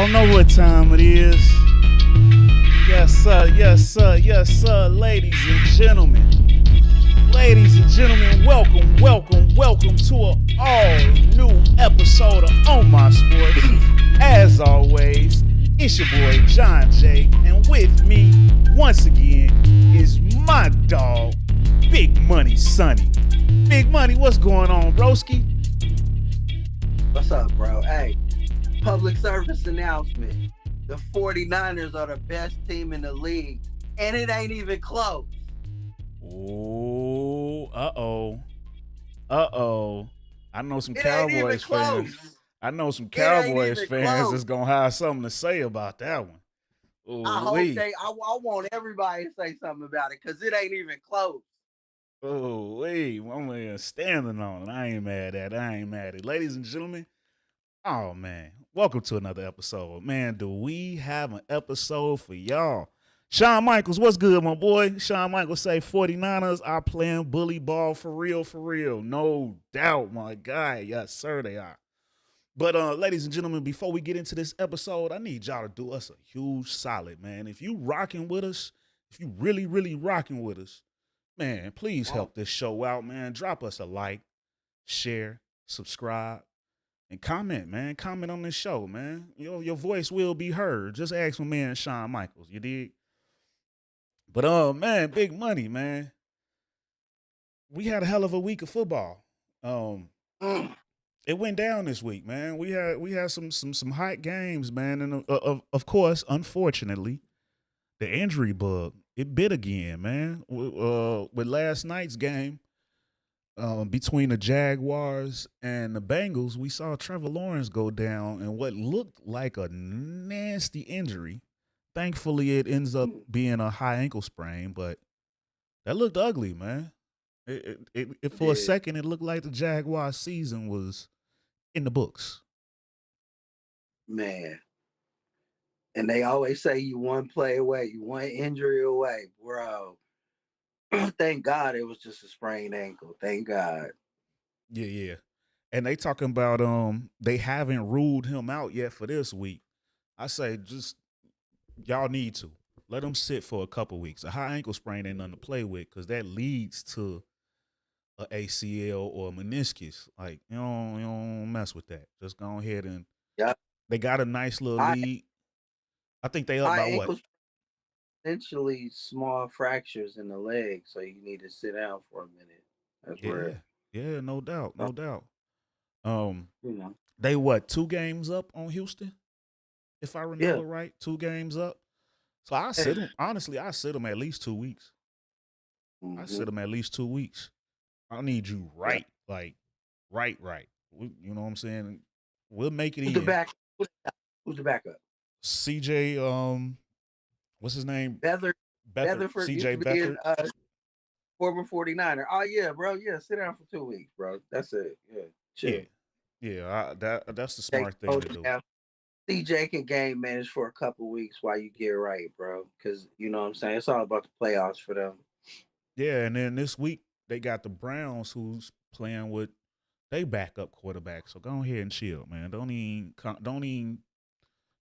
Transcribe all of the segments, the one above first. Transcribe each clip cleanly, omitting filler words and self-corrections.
Y'all know what time it is. Yes, sir, yes, sir, yes, sir, ladies and gentlemen. Ladies and gentlemen, welcome to an all-new episode of On My Sports. As always, it's your boy, John J. And with me, once again, is my dog, Big Money Sonny. Big Money, what's going on, broski? What's up, bro? Hey, public service announcement. The 49ers are the best team in the league, and it ain't even close. Oh, uh-oh. I know some It ain't even Cowboys close. fans. I know some It ain't Cowboys even fans close. that's going to have something to say about that one. I hope I want everybody to say something about it because it ain't even close. I'm standing on it. I ain't mad at it. Ladies and gentlemen, oh, man, welcome to another episode. Man, do we have an episode for y'all? Shawn Michaels, what's good, my boy? Shawn Michaels say 49ers are playing bully ball for real. No doubt, my guy. Yes, sir, they are. But ladies and gentlemen, before we get into this episode, I need y'all to do us a huge solid, man. If you rocking with us, if you really rocking with us, man, please help this show out, man. Drop us a like, share, subscribe, and comment, man. Comment on this show, man. Your voice will be heard. Just ask my man Shawn Michaels, you dig? But man, Big Money, man. We had a hell of a week of football. It went down this week, man. We had some hot games, man, and of course, unfortunately, the injury bug it bit again, man. With last night's game between the Jaguars and the Bengals, we saw 𝓿𝓲𝓭𝓮 go down in what looked like a nasty injury. Thankfully, it ends up being a high ankle sprain, but that looked ugly, man. It for a second, it looked like the Jaguars season was in the books. Man. And they always say you one play away, you one injury away, bro. Thank God it was just a sprained ankle. Thank God. Yeah. And they talking about they haven't ruled him out yet for this week. I say just y'all need to let him sit for a couple weeks. A high ankle sprain ain't nothing to play with because that leads to a ACL or a meniscus. Like you don't mess with that. Just go ahead and they got a nice little lead. I think they up by what? Essentially small fractures in the leg, so you need to sit down for a minute. That's where. Yeah, no doubt. You know. They what? 2 games up on Houston, if I remember right. 2 games up. So I sit them. Honestly, I sit them at least 2 weeks. I sit them at least 2 weeks. I need you right, like right. You know what I'm saying? We'll make it. Who's the back? Who's the backup? CJ. What's his name? Beathard. CJ Beathard. Former 49er. Oh yeah, bro. Yeah, sit down for 2 weeks, bro. That's it. Yeah, chill. Yeah. That's the smart thing to do. CJ can game manage for a couple weeks while you get right, bro. Because you know what I'm saying. It's all about the playoffs for them. Yeah, and then this week they got the Browns who's playing with they backup quarterback. So go ahead and chill, man. Don't even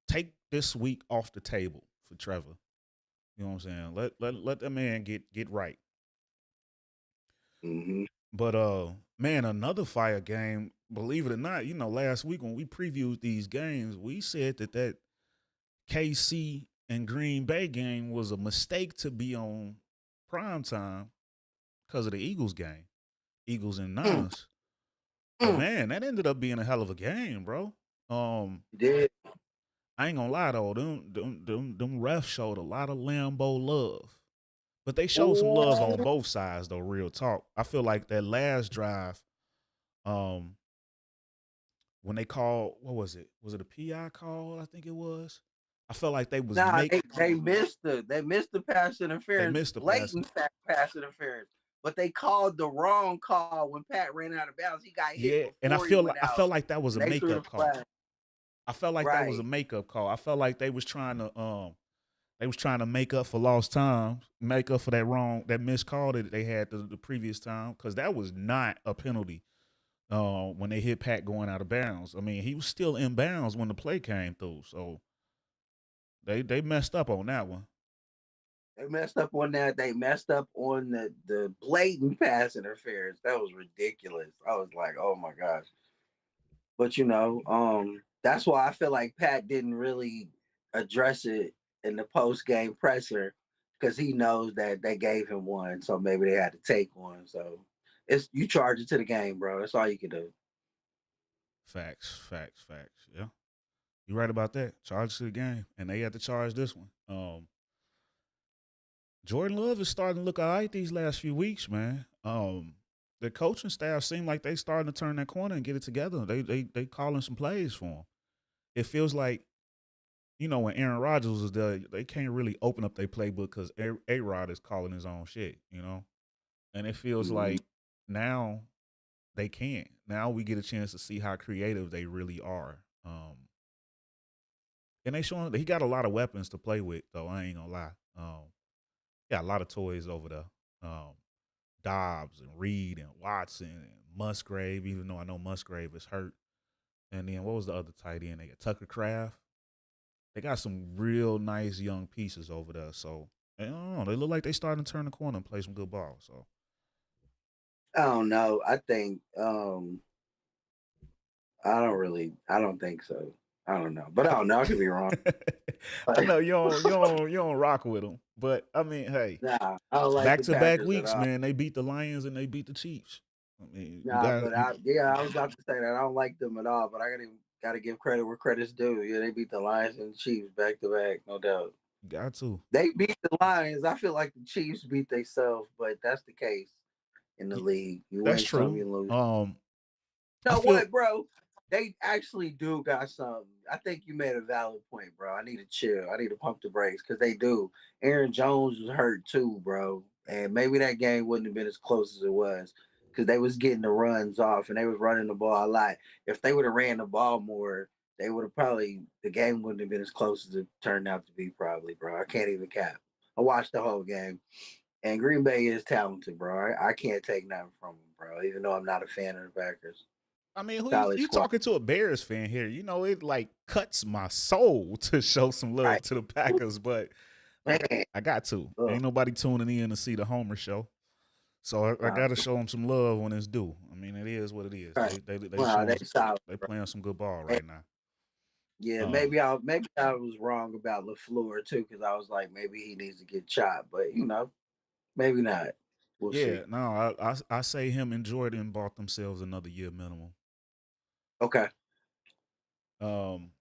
take this week off the table for Trevor. You know what I'm saying? Let that man get right. Mm-hmm. But man, another fire game. Believe it or not, last week when we previewed these games, we said that KC and Green Bay game was a mistake to be on prime time because of the Eagles game, Eagles and Niners. But man, that ended up being a hell of a game, bro. Did. I ain't gonna lie though, them refs showed a lot of Lambeau love. But they showed some love on both sides, though. Real talk. I feel like that last drive, when they called, what was it? Was it a PI call? I think it was. I felt like they was they missed the pass interference. They missed the blatant pass interference. But they called the wrong call when Pat ran out of bounds. He got hit. Yeah, and I felt like that was a makeup call. I felt like that was a makeup call. I felt like they was trying to make up for lost time, make up for that missed call that they had the previous time, because that was not a penalty when they hit Pat going out of bounds. I mean, he was still in bounds when the play came through. So They messed up on that one. They messed up on that. They messed up on the blatant pass interference. That was ridiculous. I was like, oh my gosh. But that's why I feel like Pat didn't really address it in the post game presser because he knows that they gave him one, so maybe they had to take one. So it's you charge it to the game, bro. That's all you can do. Facts, facts, facts. Yeah, you're right about that. Charge to the game, and they had to charge this one. Jordan Love is starting to look all right these last few weeks, man. The coaching staff seem like they starting to turn that corner and get it together. They calling some plays for him. It feels like, when Aaron Rodgers was there, they can't really open up their playbook because A-Rod is calling his own shit. And it feels Mhm. like now they can't. Now we get a chance to see how creative they really are. And they showing he got a lot of weapons to play with, though. I ain't gonna lie. Got a lot of toys over there. Um, Dobbs and Reed and Watson and Musgrave, even though I know Musgrave is hurt. And then what was the other tight end? They got Tucker Craft. They got some real nice young pieces over there. So I don't know. They look like they starting to turn the corner and play some good ball. So I don't know. I don't think so. I don't know. But I don't know. I could be wrong. I know you don't rock with them, but I mean, hey, Nah, I don't like back the to back Packers at weeks, all. man. They beat the Lions and they beat the Chiefs. I mean, you Nah, got but you I was about to say that I don't like them at all. But I gotta give credit where credit's due. Yeah, they beat the Lions and the Chiefs back to back, no doubt. got to. They beat the Lions. I feel like the Chiefs beat themselves, but that's the case in the Y- league. You That's win some, true. you lose. I You know feel what, bro? They actually do got something. I think you made a valid point, bro. I need to chill. I need to pump the brakes because they do. Aaron Jones was hurt too, bro, and maybe that game wouldn't have been as close as it was because they was getting the runs off and they was running the ball a lot. If they would have ran the ball more, they would have probably the game wouldn't have been as close as it turned out to be. Probably, bro. I can't even cap. I watched the whole game, and Green Bay is talented, bro. I can't take nothing from them, bro. Even though I'm not a fan of the Packers. I mean, who Solid you squad. talking to a Bears fan here? It like cuts my soul to show some love Right. to the Packers, but Man. I got to. Ugh. Ain't nobody tuning in to see the Homer show, so I Nah, got to show them some love when it's due. I mean, it is what it is. right. They Well, they showing solid, they bro. playing some good ball And right now. yeah, Um, maybe I was wrong about LaFleur too, because I was like maybe he needs to get chopped, but maybe not. We'll yeah, see. no, I say him and Jordan bought themselves another year minimum. Okay. Um,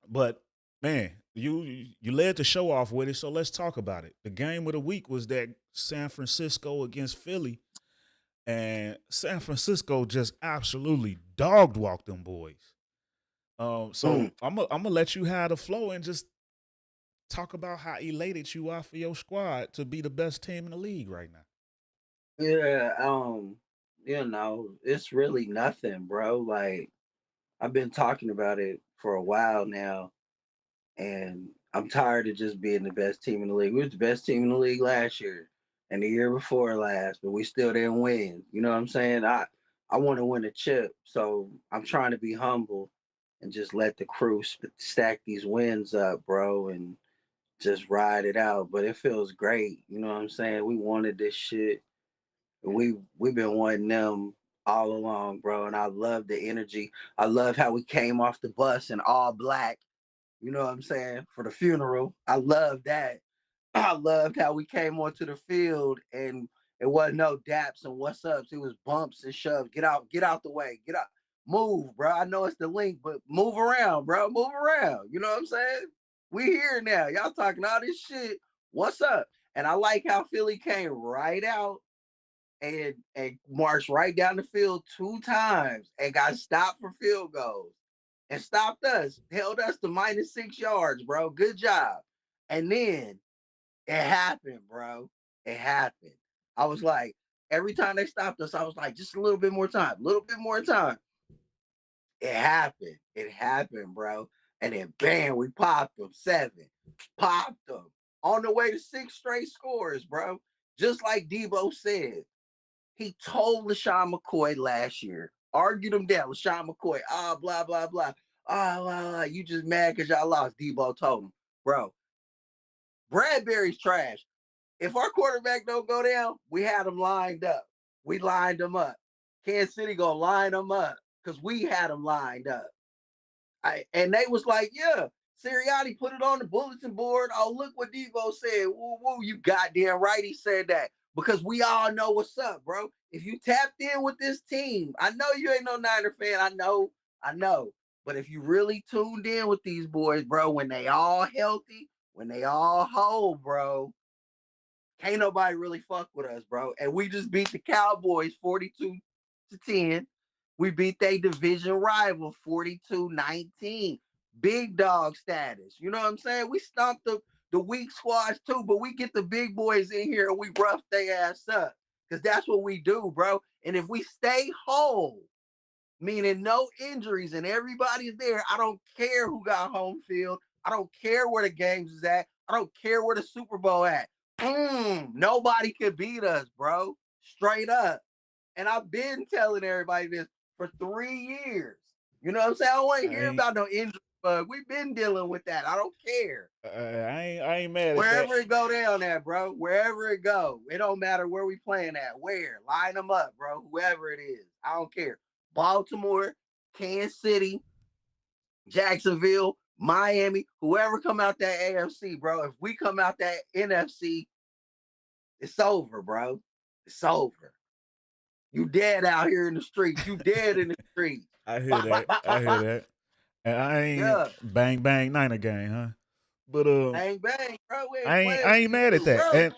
but man, you led the show off with it, so let's talk about it. The game of the week was that San Francisco against Philly, and San Francisco just absolutely dogged walked them boys. Mm. So I'm gonna let you have the flow and just talk about how elated you are for your squad to be the best team in the league right now. Yeah. It's really nothing, bro. Like I've been talking about it for a while now, and I'm tired of just being the best team in the league. We was the best team in the league last year and the year before last, but we still didn't win. You know what I'm saying? I want to win a chip, so I'm trying to be humble and just let the crew stack these wins up, bro, and just ride it out. But it feels great. You know what I'm saying? We wanted this shit. We've been wanting them all along, bro. And I love the energy. I love how we came off the bus in all black, you know what I'm saying, for the funeral. I love that. I loved how we came onto the field and it wasn't no daps and what's ups. It was bumps and shoves. Get out the way. Get out. Move, bro. I know it's the link, but move around, bro. Move around. You know what I'm saying? We here now. Y'all talking all this shit. What's up? And I like how Philly came right out and marched right down the field 2 times and got stopped for field goals and stopped us, held us to -6 yards, bro. Good job. And then it happened, bro. It happened. I was like, every time they stopped us, I was like, just a little bit more time, a little bit more time. It happened. It happened, bro. And then bam, we popped them 7. Popped them. On the way to 6 straight scores, bro. Just like Debo said. He told LaShawn McCoy last year, argued him down. LaShawn McCoy, blah, blah, blah. Blah, blah. You just mad because y'all lost. Debo told him, bro. Bradbury's trash. If our quarterback don't go down, we had him lined up. We lined him up. Kansas City gonna line them up because we had them lined up. And they was like, yeah, Sirianni put it on the bulletin board. Oh, look what Devo said. Woo, woo, you goddamn right he said that. Because we all know what's up, bro. If you tapped in with this team, I know you ain't no Niner fan. I know. But if you really tuned in with these boys, bro, when they all healthy, when they all whole, bro, can't nobody really fuck with us, bro. And we just beat the Cowboys 42-10. We beat their division rival 42-19. Big dog status. You know what I'm saying? We stomped the weak squads too, but we get the big boys in here and we rough their ass up. Because that's what we do, bro. And if we stay whole, meaning no injuries and everybody's there, I don't care who got home field. I don't care where the games is at. I don't care where the Super Bowl at. Nobody could beat us, bro. Straight up. And I've been telling everybody this for 3 years. You know what I'm saying? I don't want to hear about no injury bug. We've been dealing with that. I don't care. I ain't mad at Wherever that. it go down at, bro. Wherever it go. It don't matter where we playing at. Where? Line them up, bro. Whoever it is. I don't care. Baltimore, Kansas City, Jacksonville, Miami, whoever come out that AFC, bro. If we come out that NFC, it's over, bro. It's over. You dead out here in the streets. You dead in the streets. I hear that. I hear that. And I ain't bang bang Niner gang, huh? But bang bang, bro. We ain't I ain't mad at that. bro.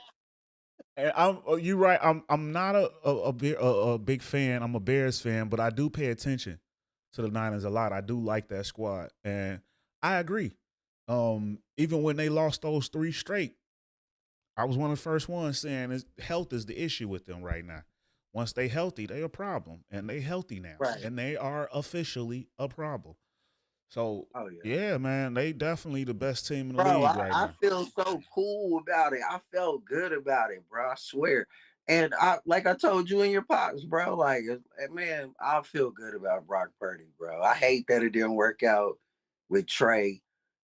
And you right. I'm not a big fan. I'm a Bears fan, but I do pay attention to the Niners a lot. I do like that squad, and I agree. Even when they lost those 3 straight, I was one of the first ones saying health is the issue with them right now. Once they healthy, they a problem, and they healthy now, right. And they are officially a problem. So, yeah, man, they definitely the best team in the league right now. I feel so cool about it. I felt good about it, bro. I swear. And like I told you in your pops, bro, like, man, I feel good about Brock Purdy, bro. I hate that it didn't work out with Trey.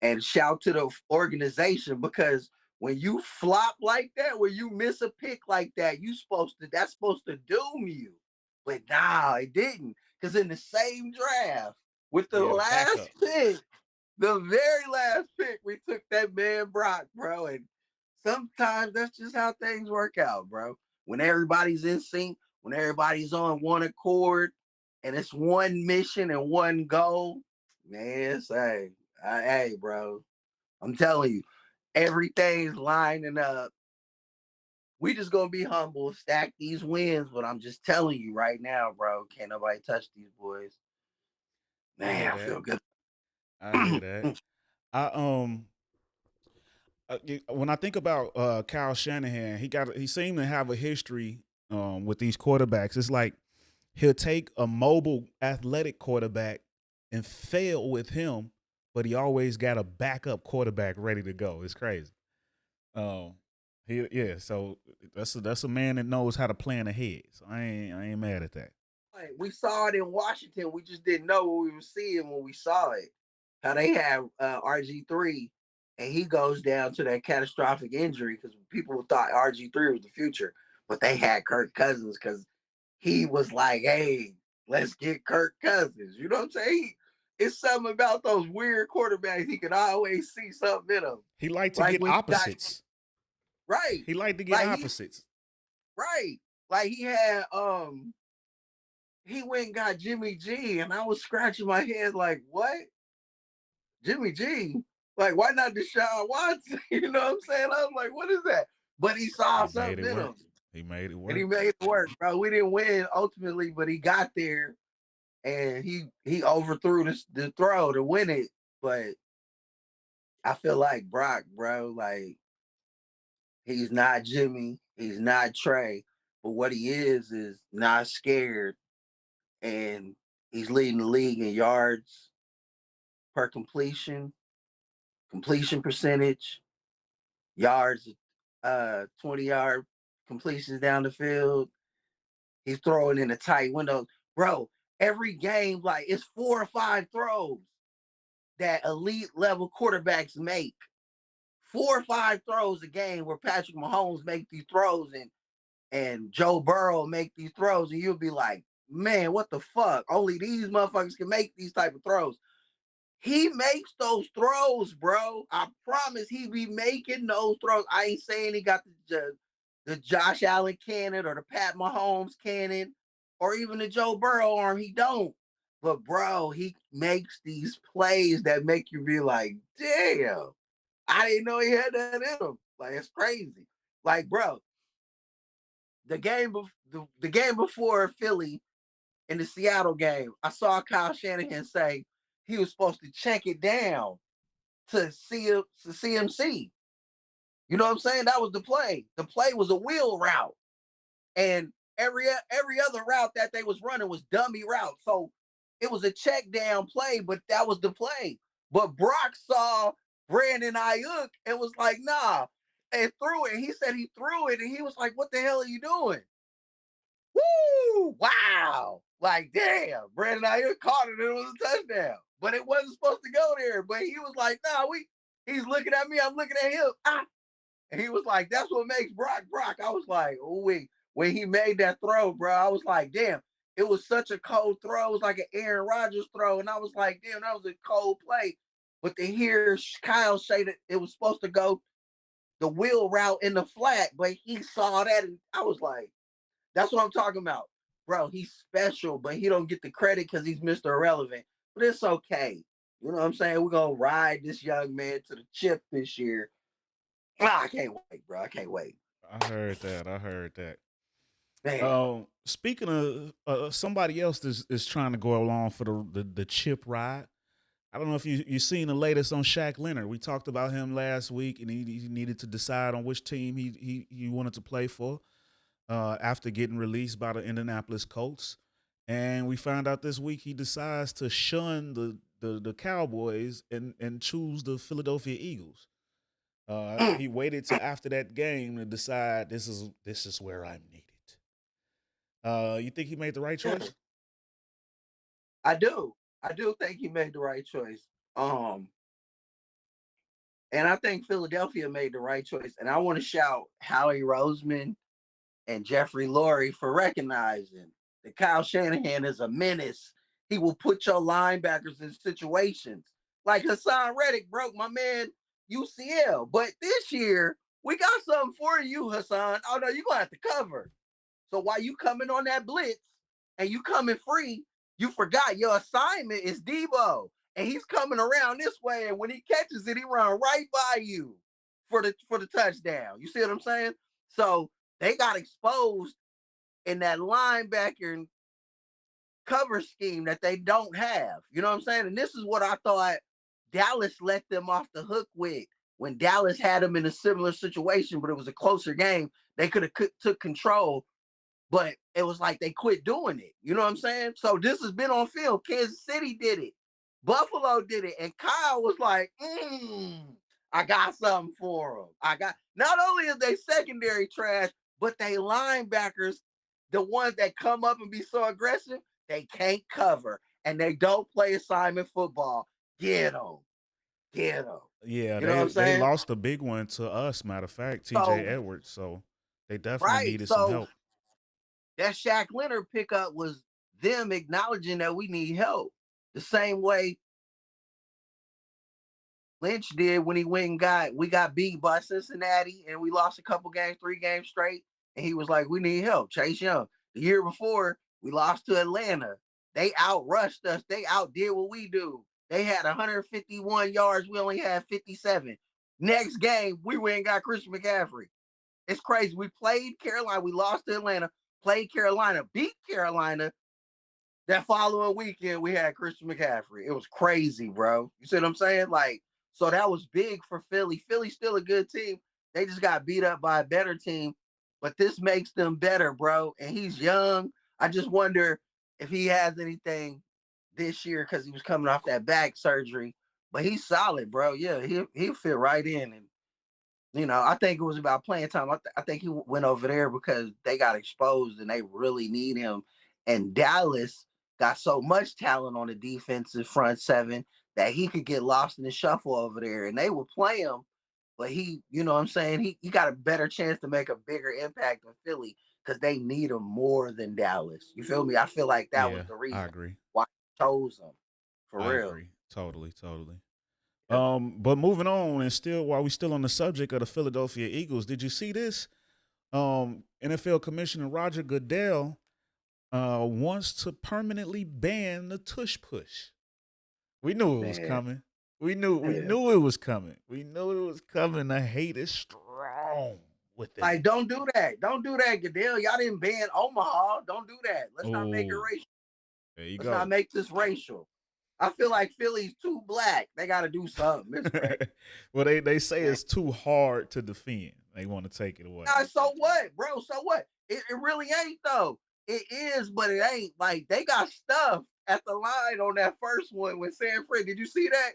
And shout to the organization because when you flop like that, when you miss a pick like that, that's supposed to doom you. But nah, it didn't. Because in the same draft, with the last pick, the very last pick, we took that man Brock, bro. And sometimes that's just how things work out, bro. When everybody's in sync, when everybody's on one accord, and it's one mission and one goal, man, hey, bro, I'm telling you, everything's lining up. We just gonna be humble, stack these wins, but I'm just telling you right now, bro, can't nobody touch these boys. Man, I feel good. I hear that. When I think about Kyle Shanahan, he seemed to have a history with these quarterbacks. It's like he'll take a mobile, athletic quarterback and fail with him, but he always got a backup quarterback ready to go. It's crazy. So that's a man that knows how to plan ahead. So I ain't mad at that. We saw it in Washington. We just didn't know what we were seeing when we saw it. How they have RG3 and he goes down to that catastrophic injury because people thought RG3 was the future, but they had Kirk Cousins because he was like, hey, let's get Kirk Cousins. You know what I'm saying? It's something about those weird quarterbacks. He could always see something in them. He liked to get opposites. Right. He liked to get opposites. Right. Like he had he went and got Jimmy G, and I was scratching my head like, what? Jimmy G? Like, why not Deshaun Watson? You know what I'm saying? I was like, what is that? But he saw something in him. He made it work. And he made it work, bro. We didn't win ultimately, but he got there and he overthrew the throw to win it. But I feel like Brock, bro, like he's not Jimmy, he's not Trey, but what he is not scared. And he's leading the league in yards per completion percentage, yards, 20-yard completions down the field. He's throwing in a tight window. Bro, every game, like it's 4 or 5 throws that elite level quarterbacks make. 4 or 5 throws a game where Patrick Mahomes make these throws and Joe Burrow make these throws, and you'll be like, man, what the fuck? Only these motherfuckers can make these type of throws. He makes those throws, bro. I promise he be making those throws. I ain't saying he got the Josh Allen cannon or the Pat Mahomes cannon or even the Joe Burrow arm. He don't. But bro, he makes these plays that make you be like, damn, I didn't know he had that in him. Like, it's crazy. Like, bro, the game before Philly in the Seattle game, I saw Kyle Shanahan say he was supposed to check it down to CMC. You know what I'm saying? That was the play. The play was a wheel route, and every other route that they was running was dummy route. So it was a check down play, but that was the play. But Brock saw Brandon Ayuk and was like, nah, and threw it. He said he threw it, and he was like, what the hell are you doing? Woo! Wow! Like, damn, Brandon Ayuk caught it and it was a touchdown. But it wasn't supposed to go there. But he was like, nah, he's looking at me, I'm looking at him. And he was like, that's what makes Brock Brock. I was like, oh, wait. When he made that throw, bro, I was like, damn, it was such a cold throw. It was like an Aaron Rodgers throw. And I was like, damn, that was a cold play. But to hear Kyle say that it was supposed to go the wheel route in the flat, but he saw that and I was like, that's what I'm talking about. Bro, he's special, but he don't get the credit because he's Mr. Irrelevant. But it's okay. You know what I'm saying? We're going to ride this young man to the chip this year. I can't wait, bro. I can't wait. I heard that. I heard that. Man. Speaking of somebody else is trying to go along for the chip ride. I don't know if you seen the latest on Shaq Leonard. We talked about him last week, and he needed to decide on which team he wanted to play for after getting released by the Indianapolis Colts. And we found out this week he decides to shun the Cowboys and choose the Philadelphia Eagles. He waited till after that game to decide this is where I'm needed. You think he made the right choice? I do. I do think he made the right choice. And I think Philadelphia made the right choice. And I want to shout Howie Roseman and Jeffrey Lurie for recognizing that Kyle Shanahan is a menace. He will put your linebackers in situations. Like Hassan Reddick broke my man UCL. But this year, we got something for you, Hassan. Oh, no, you're going to have to cover. So while you coming on that blitz and you coming free, you forgot your assignment is Debo. And he's coming around this way. And when he catches it, he run right by you for the touchdown. You see what I'm saying? So they got exposed in that linebacker cover scheme that they don't have. You know what I'm saying? And this is what I thought Dallas let them off the hook with. When Dallas had them in a similar situation, but it was a closer game, they could have took control, but it was like they quit doing it. You know what I'm saying? So this has been on film. Kansas City did it. Buffalo did it. And Kyle was like, I got something for them. Not only is they secondary trash, but they linebackers, the ones that come up and be so aggressive, they can't cover. And they don't play assignment football. Get them. Get them. Yeah, You know what I'm they saying? lost a big one to us, matter of fact, TJ Edwards. So they definitely Right. needed some So help. that Shaq Leonard pickup was them acknowledging that we need help. The same way Lynch did when we got beat by Cincinnati and we lost a couple games, 3 games straight. And he was like, we need help. Chase Young. The year before, we lost to Atlanta. They outrushed us. They outdid what we do. They had 151 yards. We only had 57. Next game, we went and got Christian McCaffrey. It's crazy. We played Carolina. We lost to Atlanta, played Carolina, beat Carolina. That following weekend, we had Christian McCaffrey. It was crazy, bro. You see what I'm saying? Like, so that was big for Philly. Philly's still a good team. They just got beat up by a better team, but this makes them better, bro. And he's young. I just wonder if he has anything this year because he was coming off that back surgery. But he's solid, bro. Yeah, he'll fit right in. And I think it was about playing time. I think he went over there because they got exposed and they really need him. And Dallas got so much talent on the defensive front seven that he could get lost in the shuffle over there. And they would play him but he, you know what I'm saying? He got a better chance to make a bigger impact than Philly because they need him more than Dallas. You feel me? I feel like that was Yeah, the I reason agree. why he chose him. For I real. agree. Totally, totally. Yeah. But moving on, and still while we still on the subject of the Philadelphia Eagles, did you see this? NFL Commissioner Roger Goodell wants to permanently ban the tush push. We knew it was Man. coming. We Yeah. knew it was coming. We knew it was coming. The hate is strong within Like, it. don't do that. Don't do that, Goodell. Y'all didn't ban Omaha. Don't do that. Let's not make it Oh, racial. there you Let's not go. make this racial. I feel like Philly's too black. They got to do something. It's crazy. Well, they say Man. it's too hard to defend. They want to take it away. Nah, so what, bro? So what? It really ain't, though. It is, but it ain't. Like, they got stuff at the line on that first one with San Fran. Did you see that?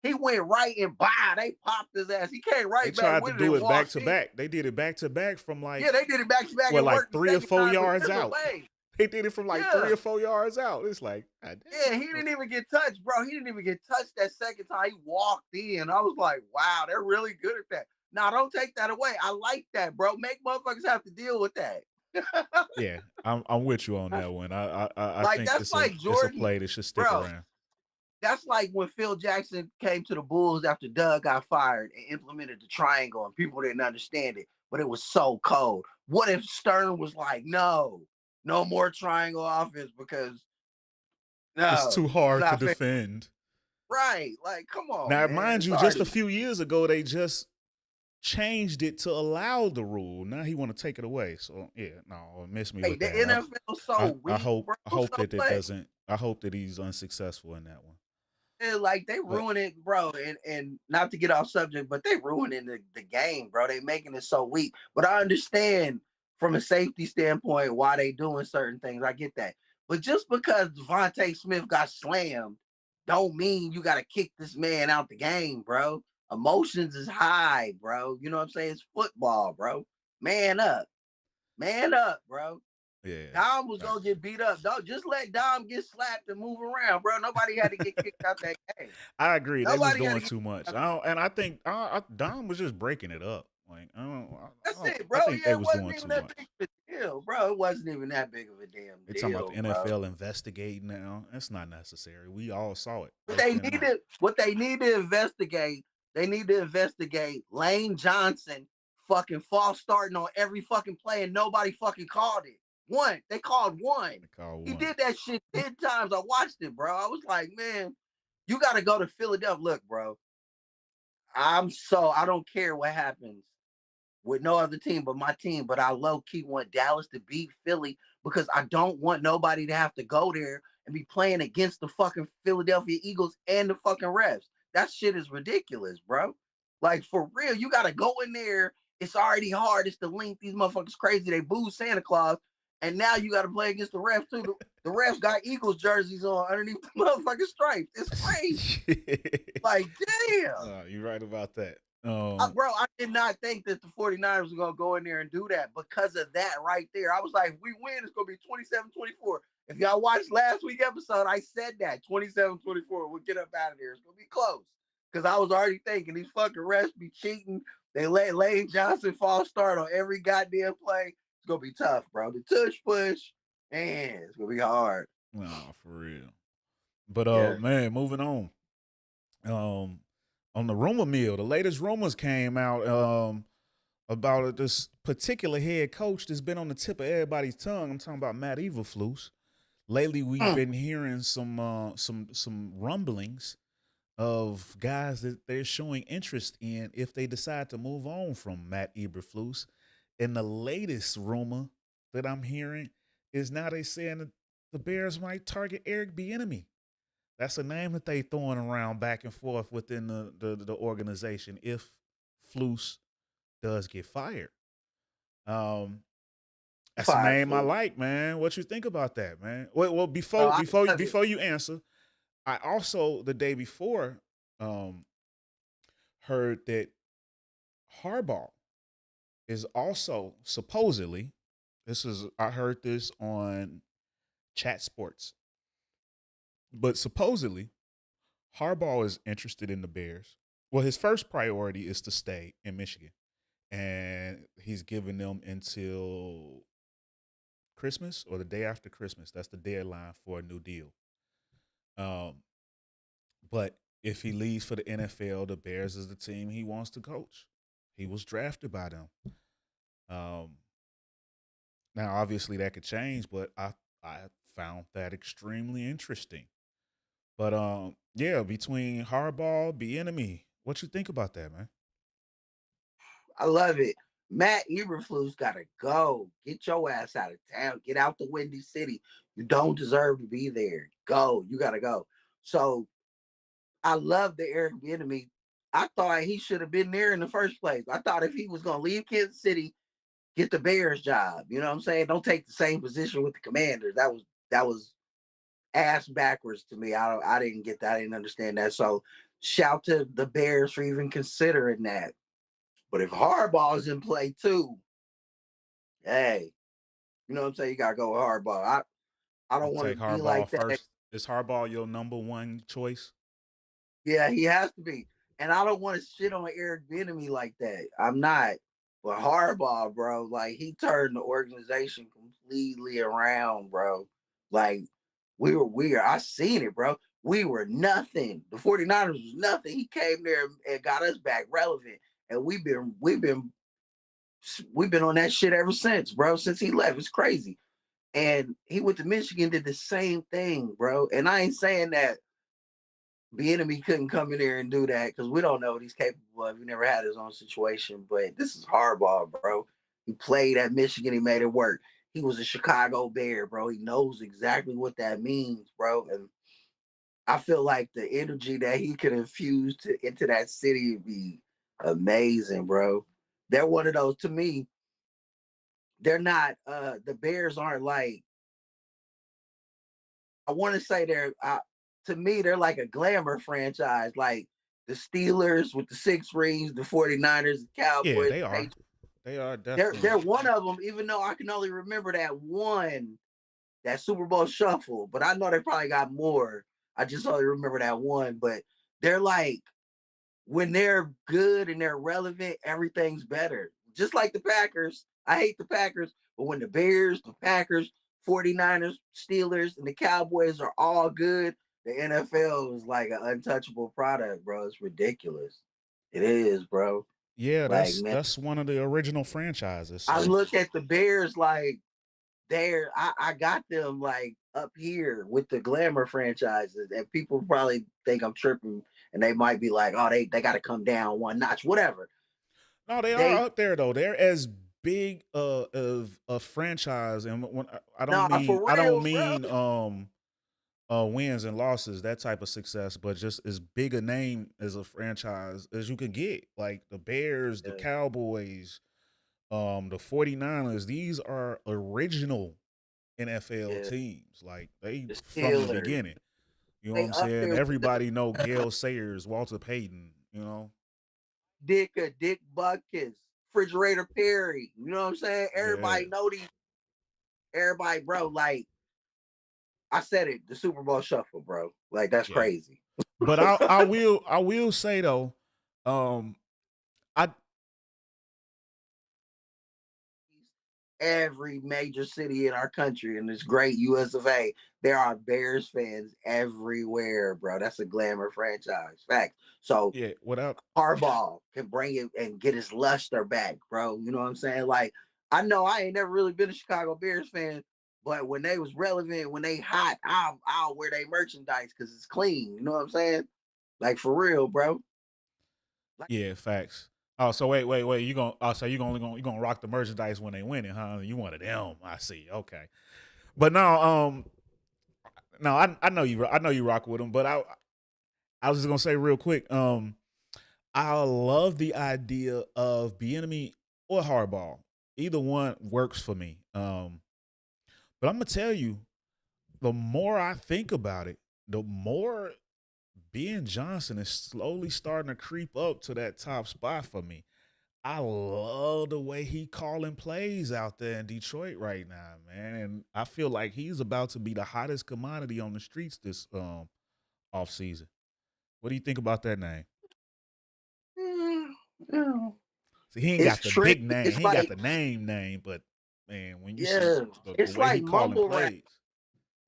He went right and they popped his ass. He came They right back tried to with it do and it back walked to in. back. They did it back to back from Yeah, they did it back to back what, and like worked the 3 or second 4 time a yards different out. way. They did it from like 3 Yeah. or 4 yards out. It's like, God damn. Yeah, he didn't even get touched, bro. He didn't even get touched that second time. He walked in. I was like, wow, they're really good at that. Now, don't take that away. I like that, bro. Make motherfuckers have to deal with that. Yeah, I'm with you on that one. I Like, think that's it's a like it's a Jordan, play that should stick bro. around. That's like when Phil Jackson came to the Bulls after Doug got fired and implemented the triangle, and people didn't understand it, but it was so cold. What if Stern was like, no more triangle offense because It's no, too it's hard to not fair. defend. Right. Like, come on, Now, man. mind It's you, just a already few years ago, they just changed it to allow the rule. Now he want to take it away. So yeah, no, miss me hey, with the that. NFL so I weak, hope bro. I hope So that it what? doesn't. I hope that he's unsuccessful in that one. And like they But ruin it, bro. And not to get off subject, but they ruining the game, bro. They making it so weak. But I understand from a safety standpoint why they doing certain things. I get that. But just because Devontae Smith got slammed, don't mean you got to kick this man out the game, bro. Emotions is high, bro. You know what I'm saying? It's football, bro. Man up. Man up, bro. yeah, Dom was gonna facts. get beat up. Don't just let Dom get slapped and move around, bro. Nobody had to get kicked out that game. I agree. They was Nobody had doing to get too much. kicked out. And I think Dom was just breaking it up. Like That's it, I bro. think they Yeah, it was wasn't doing even too that much. big of a deal, bro. It wasn't even that big of a damn They talking about the deal, bro. NFL investigating now. That's not necessary. We all saw it What right they there need now. to, what they need to investigate, they need to investigate Lane Johnson fucking false starting on every fucking play and nobody fucking called it. One, they called one. They call He one. did that shit 10 times. I watched it, bro. I was like, man, you got to go to Philadelphia. Look, bro, I don't care what happens with no other team but my team, but I low key want Dallas to beat Philly because I don't want nobody to have to go there and be playing against the fucking Philadelphia Eagles and the fucking refs. That shit is ridiculous, bro. Like, for real, you gotta go in there. It's already hard. It's the length. These motherfuckers crazy. They boo Santa Claus, and now you gotta play against the refs too. The refs got Eagles jerseys on underneath the motherfucking stripes. It's crazy. Like, damn. You're right about that. Bro, I did not think that the 49ers were going to go in there and do that because of that right there. I was like, if we win, it's going to be 27-24. If y'all watched last week's episode, I said that 27-24. We'll get up out of there. It's going to be close. Because I was already thinking these fucking refs be cheating. They let Lane Johnson false start on every goddamn play. It's going to be tough, bro. The tush push, man, it's going to be hard. No, for real. But Yeah. man, moving on. On the rumor mill, the latest rumors came out about this particular head coach that's been on the tip of everybody's tongue. I'm talking about Matt Eberflus. Lately, we've been hearing some rumblings of guys that they're showing interest in if they decide to move on from Matt Eberflus. And the latest rumor that I'm hearing is now they saying that the Bears might target Eric Bieniemy. That's a name that they throwing around back and forth within the organization if Flus does get fired. That's a Fired name I Flus. like, man. What you think about that, man? Well, I love it. before you answer, I also the day before heard that Harbaugh is also supposedly I heard this on Chat Sports, but supposedly Harbaugh is interested in the Bears. Well, his first priority is to stay in Michigan, and he's giving them until Christmas or the day after Christmas. That's the deadline for a new deal. Um, but if he leaves for the NFL, the Bears is the team he wants to coach. He was drafted by them. Um, Now, obviously, that could change, but I found that extremely interesting. But yeah, between Harbaugh, 𝑐𝒏 𝑴𝒚, what you think about that, man? I love it. Matt Eberflus got to go. Get your ass out of town. Get out the Windy City. You don't deserve to be there. Go. You got to go. So I love the Eric Bieniemy. I thought he should have been there in the first place. I thought if he was going to leave Kansas City, get the Bears job. You know what I'm saying? Don't take the same position with the Commanders. That was ass backwards to me. I didn't get that. I didn't understand that. So shout to the Bears for even considering that. But if Harbaugh's in play too, hey, you know what I'm saying? You gotta go with Harbaugh. I You don't want to take be Harbaugh like that. first. Is Harbaugh your number one choice? Yeah, he has to be. And I don't want to shit on Eric Bieniemy like that. I'm not. But Harbaugh, bro, like he turned the organization completely around, bro. Like we were weird. I seen it, bro. We were nothing. The 49ers was nothing. He came there and got us back relevant. And we've been on that shit ever since, bro. Since he left. It's crazy. And he went to Michigan, did the same thing, bro. And I ain't saying that Bieniemy couldn't come in there and do that because we don't know what he's capable of. He never had his own situation, but this is Harbaugh, bro. He played at Michigan. He made it work. He was a Chicago Bear, bro. He knows exactly what that means, bro. And I feel like the energy that he could infuse into that city would be amazing, bro. They're one of those, to me, they're not, the Bears aren't like, I want to say to me, they're like a glamour franchise, like the Steelers with the 6 rings, the 49ers, the Yeah, Cowboys, they the are. Patriots. They are They're definitely. one of them, even though I can only remember that Super Bowl shuffle, but I know they probably got more. I just only remember that one, but they're like, when they're good and they're relevant, everything's better. Just like the Packers. I hate the Packers, but when the Bears, the Packers, 49ers, Steelers, and the Cowboys are all good, the NFL is like an untouchable product, bro. It's ridiculous. It is, bro. Yeah, Like, that's man, that's one of the original franchises. I So look at the Bears like I got them like up here with the glamour franchises, and people probably think I'm tripping, and they might be like, oh, they got to come down one notch, whatever. no, they are They up there though. They're as big of a franchise, and when I don't Nah, mean for I don't real, bro. mean wins and losses, that type of success, but just as big a name as a franchise as you could get. Like the Bears, the Yeah, Cowboys, the 49ers, these are original NFL yeah. teams. Like they The from the Steelers, beginning. You know what they I'm up saying? there with the Everybody know Gale Sayers, Walter Payton, you know? Dick Buckus, Refrigerator Perry. You know what I'm saying? Yeah. Everybody know these. Everybody, bro. Like I said it, the Super Bowl shuffle, bro. Like that's Yeah. crazy. But I will say though, um, I Every major city in our country in this great US of A, there are Bears fans everywhere, bro. That's a glamour franchise. Fact. So yeah, without Harbaugh can bring it and get his luster back, bro. You know what I'm saying? Like, I know I ain't never really been a Chicago Bears fan, but when they was relevant, when they hot, I'll wear their merchandise because it's clean. You know what I'm saying? Like for real, bro. Like, yeah, facts. Oh, so wait. You gonna so you gonna rock the merchandise when they win it, huh? You one of them. I see. Okay. But now, no, I know you rock with them, but I was just gonna say real quick, I love the idea of Bieniemy or Harbaugh. Either one works for me. But I'm gonna tell you, the more I think about it, the more Ben Johnson is slowly starting to creep up to that top spot for me. I love the way he calling plays out there in Detroit right now, man. And I feel like he's about to be the hottest commodity on the streets this off season. What do you think about that name? Yeah. See, he ain't It's got the big tricky. name. It's He ain't got like, the name, but man, when you see yeah, the it's way like he calling mumble rap. plays,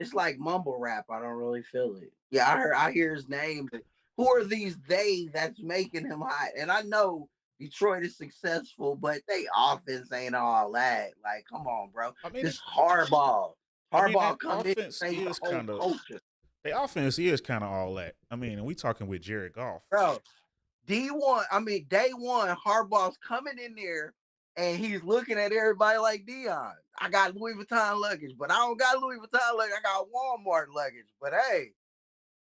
It's like mumble rap. I don't really feel it. Yeah, I hear his name, but who are these they that's making him hot? And I know Detroit is successful, but they offense ain't all that. Like, come on, bro. I mean, This Harbaugh. that Harbaugh come in and offense change the is whole kind of culture. the offense is kind of all that. I mean, and we talking with Jared Goff. Bro, day one, Harbaugh's coming in there and he's looking at everybody like Dion. I got Louis Vuitton luggage, but I don't got Louis Vuitton luggage. I got Walmart luggage. But hey,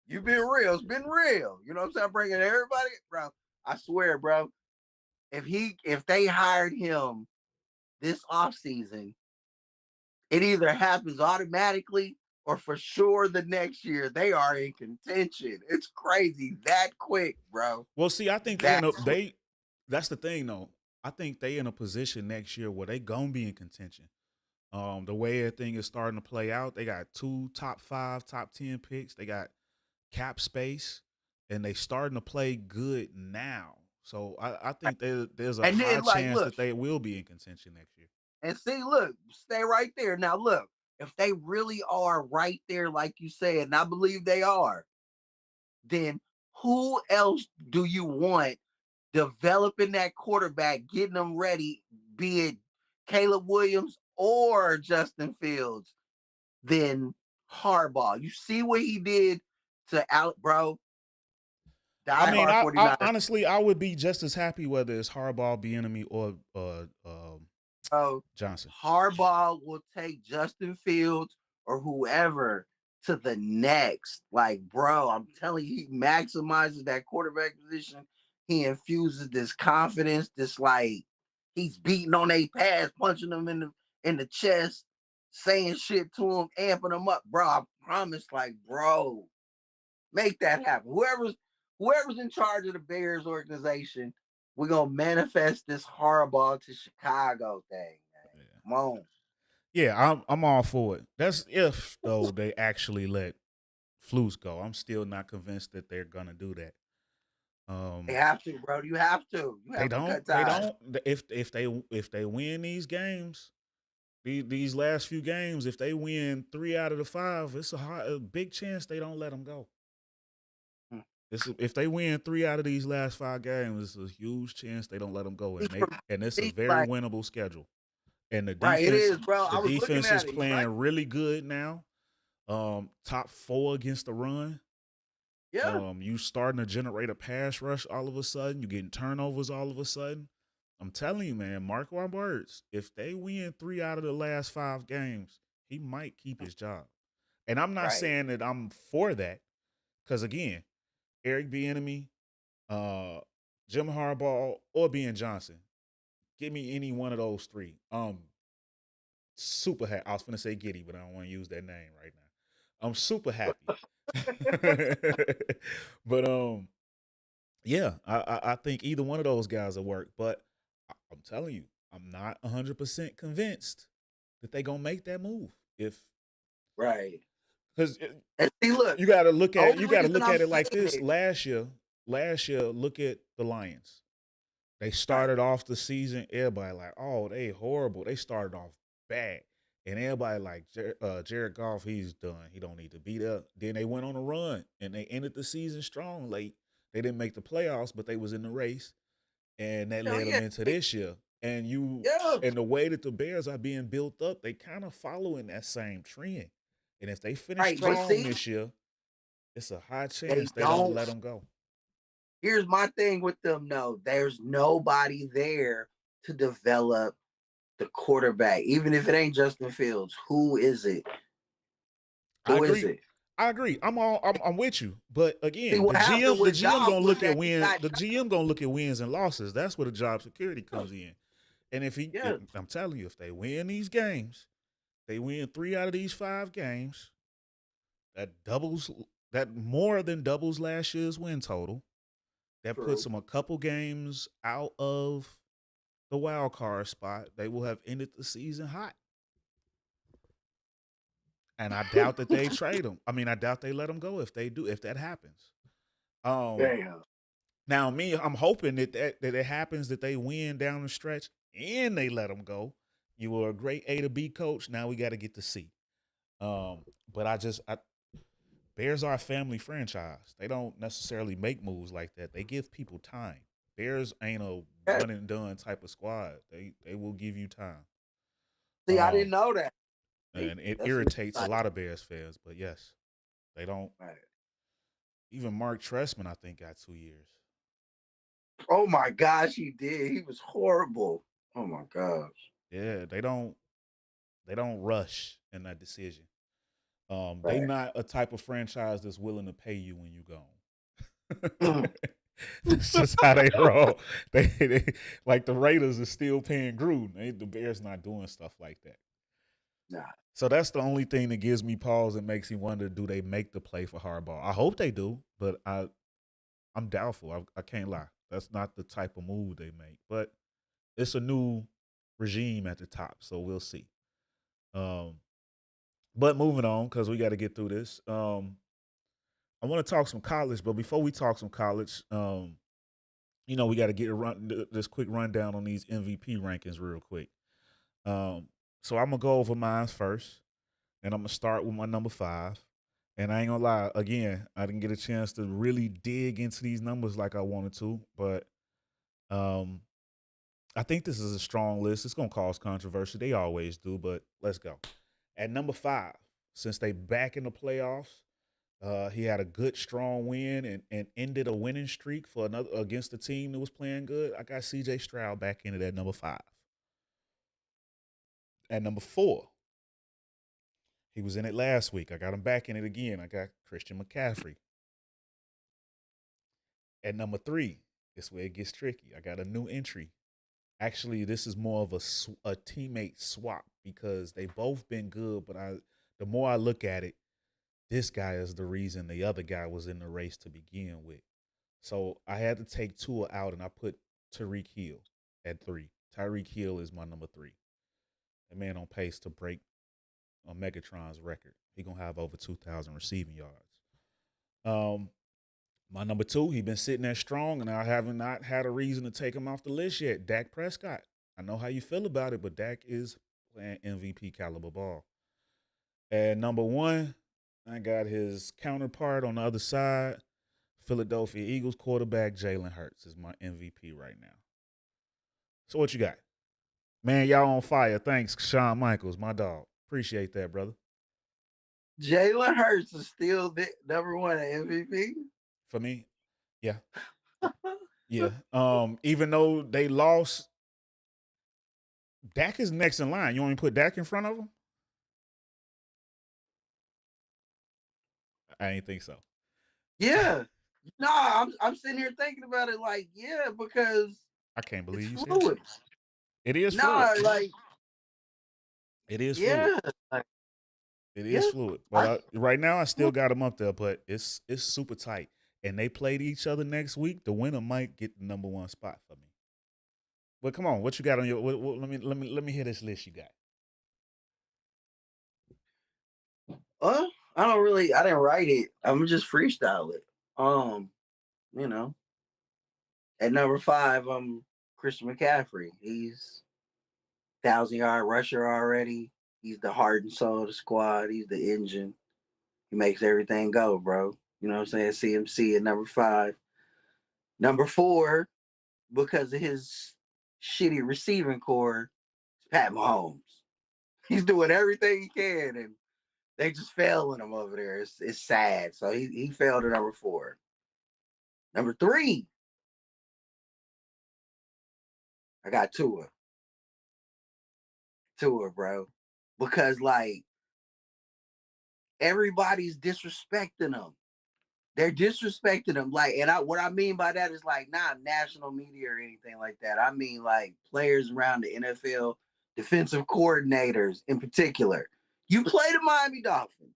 you been real. It's been real. You know what I'm saying? Bringing everybody, bro. I swear, bro. If they hired him this offseason, it either happens automatically or for sure the next year they are in contention. It's crazy that quick, bro. Well, see, I think That that's the thing though. I think they in a position next year where they gonna be in contention. The way everything is starting to play out, they got 2 top 5, top 10 picks. They got cap space, and they starting to play good now. So I think there's a and high then like chance look that they will be in contention next year. and see, look, stay right there. Now look, if they really are right there, like you said, and I believe they are, then who else do you want developing that quarterback, getting them ready, be it Caleb Williams or Justin Fields, than Harbaugh? You see what he did to Alec, bro. I mean, Diehard 49ers. honestly, I would be just as happy whether it's Harbaugh, 𝑏 or Bro, Johnson. Harbaugh will take Justin Fields or whoever to the next. Like, bro, I'm telling you, he maximizes that quarterback position. He infuses this confidence, this like he's beating on a pass, punching them in the chest, saying shit to him, amping them up. Bro, I promise, like, bro, make that happen. Whoever's in charge of the Bears organization, we're gonna manifest this Harbaugh to Chicago thing. Man. Yeah. Come on. Yeah, I'm all for it. That's if though they actually let Flus go. I'm still not convinced that they're gonna do that. They have to, bro. You have to. You They have to don't. cut They ties. don't. If they win these games, these last few games, if they win 3 out of the 5, it's a big chance they don't let them go. Hmm. If they win 3 out of these last 5 games, it's a huge chance they don't let them go, and it's a very Like, winnable schedule. And right, it is, bro. the I was looking defense is at it. He's right. playing really good now. Top 4 against the run. Yeah. You starting to generate a pass rush all of a sudden. You getting turnovers all of a sudden. I'm telling you, man, mark my words. If they win 3 out of the last 5 games, he might keep his job. And I'm not Right. saying that I'm for that, because again, Eric Bieniemy, Jim Harbaugh, or Ben Johnson, give me any one of those 3. Super happy. I was gonna say Giddy, but I don't want to use that name right now. I'm super happy. But yeah, I think either one of those guys will work. But I'm telling you, I'm not 100% convinced that they gonna make that move. Right. Because And see, look, you got to look at only reason I'm it like saying this. it, Last year, look at the Lions. They right. started off the season, everybody like, oh, they horrible. They started off bad. And everybody like, Jared Goff, he's done. He don't need to beat up. Then they went on a run, and they ended the season strong late. They didn't make the playoffs, but they was in the race, and that Hell led them yeah. into this year. And Yeah. and the way that the Bears are being built up, they kind of following that same trend. And if they finish Right. But strong see, this year, it's a high they chance they don't don't. let them go. Here's my thing with them, though. There's nobody there to develop the quarterback, even if it ain't Justin Fields. Who is it? I Who is agree. it? I'm with you. But See again, what happened The with GM Dobbs gonna was look at that he win. got The GM gonna look at wins and losses. That's where the job security comes in. And yeah, I'm telling you, if they win these games, they win 3 out of these 5 games. That more than doubles last year's win total. That puts true. them a couple games out of the wild card spot. They will have ended the season hot. And I doubt that they trade him. I mean, I doubt they let him go if they do, if that happens. Um, Damn. Now, I'm hoping that it happens, that they win down the stretch and they let them go. You were a great A to B coach. Now we got to get to C. But Bears are a family franchise. They don't necessarily make moves like that. They give people time. Bears ain't a Yeah. one and done type of squad. They will give you time. See, I didn't know that. And it That's irritates a lot of Bears fans. But yes, they don't. right. Even Mark Trestman, I think, got 2 years. Oh my gosh, he did. He was horrible. Oh my gosh. Yeah, they don't rush in that decision. They Right. not a type of franchise that's willing to pay you when you gone. Mm. That's just how they roll. They like the Raiders are still paying Gruden. The Bears not doing stuff like that. Nah. So that's the only thing that gives me pause and makes me wonder: do they make the play for Harbaugh? I hope they do, but I'm doubtful. I can't lie. That's not the type of move they make. But it's a new regime at the top, so we'll see. But moving on, because we got to get through this. I want to talk some college, but before we talk some college, we got to get this quick rundown on these MVP rankings real quick. So I'm gonna go over mine first, and I'm gonna start with my number 5. And I ain't gonna lie, again, I didn't get a chance to really dig into these numbers like I wanted to, but I think this is a strong list. It's gonna cause controversy. They always do, but let's go. At number 5, since they back in the playoffs, he had a good, strong win and ended a winning streak for another against a team that was playing good. I got CJ Stroud back in it at number 5. At number 4, he was in it last week. I got him back in it again. I got Christian McCaffrey. At number 3, this where it gets tricky. I got a new entry. Actually, this is more of a teammate swap because they both been good, but the more I look at it, this guy is the reason the other guy was in the race to begin with. So I had to take Tua out, and I put Tyreek Hill at 3. Tyreek Hill is my number 3. That man on pace to break Megatron's record. He gonna have over 2,000 receiving yards. Um, my number 2, he been sitting there strong, and I haven't not had a reason to take him off the list yet. Dak Prescott. I know how you feel about it, but Dak is playing MVP caliber ball. And number 1, I got his counterpart on the other side. Philadelphia Eagles quarterback Jalen Hurts is my MVP right now. So what you got? Man, y'all on fire. Thanks, Shawn Michaels, my dog. Appreciate that, brother. Jalen Hurts is still the number 1 at MVP. For me, yeah. Yeah. Even though they lost, Dak is next in line. You want me to put Dak in front of him? I ain't think so. Yeah. No, I'm sitting here thinking about it like, yeah, because I can't believe you fluid. said it is no, fluid. like It is yeah, fluid. like, It yeah. is fluid. But right now, I still got them up there, but it's super tight. And they played each other next week. The winner might get the number 1 spot for me. But come on, what you got on your? Let me hear this list you got. I don't really. I didn't write it. I'm just freestyle it. You know, at number 5, Christian McCaffrey. He's 1,000-yard rusher already. He's the heart and soul of the squad. He's the engine. He makes everything go, bro. You know what I'm saying? CMC at number 5. Number 4, because of his shitty receiving core, is Pat Mahomes. He's doing everything he can, and they just failing him over there. It's sad. So he failed at number 4. Number 3, I got Tua. Tua, bro. Because like everybody's disrespecting him. They're disrespecting him. Like, and what I mean by that is like not national media or anything like that. I mean like players around the NFL, defensive coordinators in particular. You play the Miami Dolphins.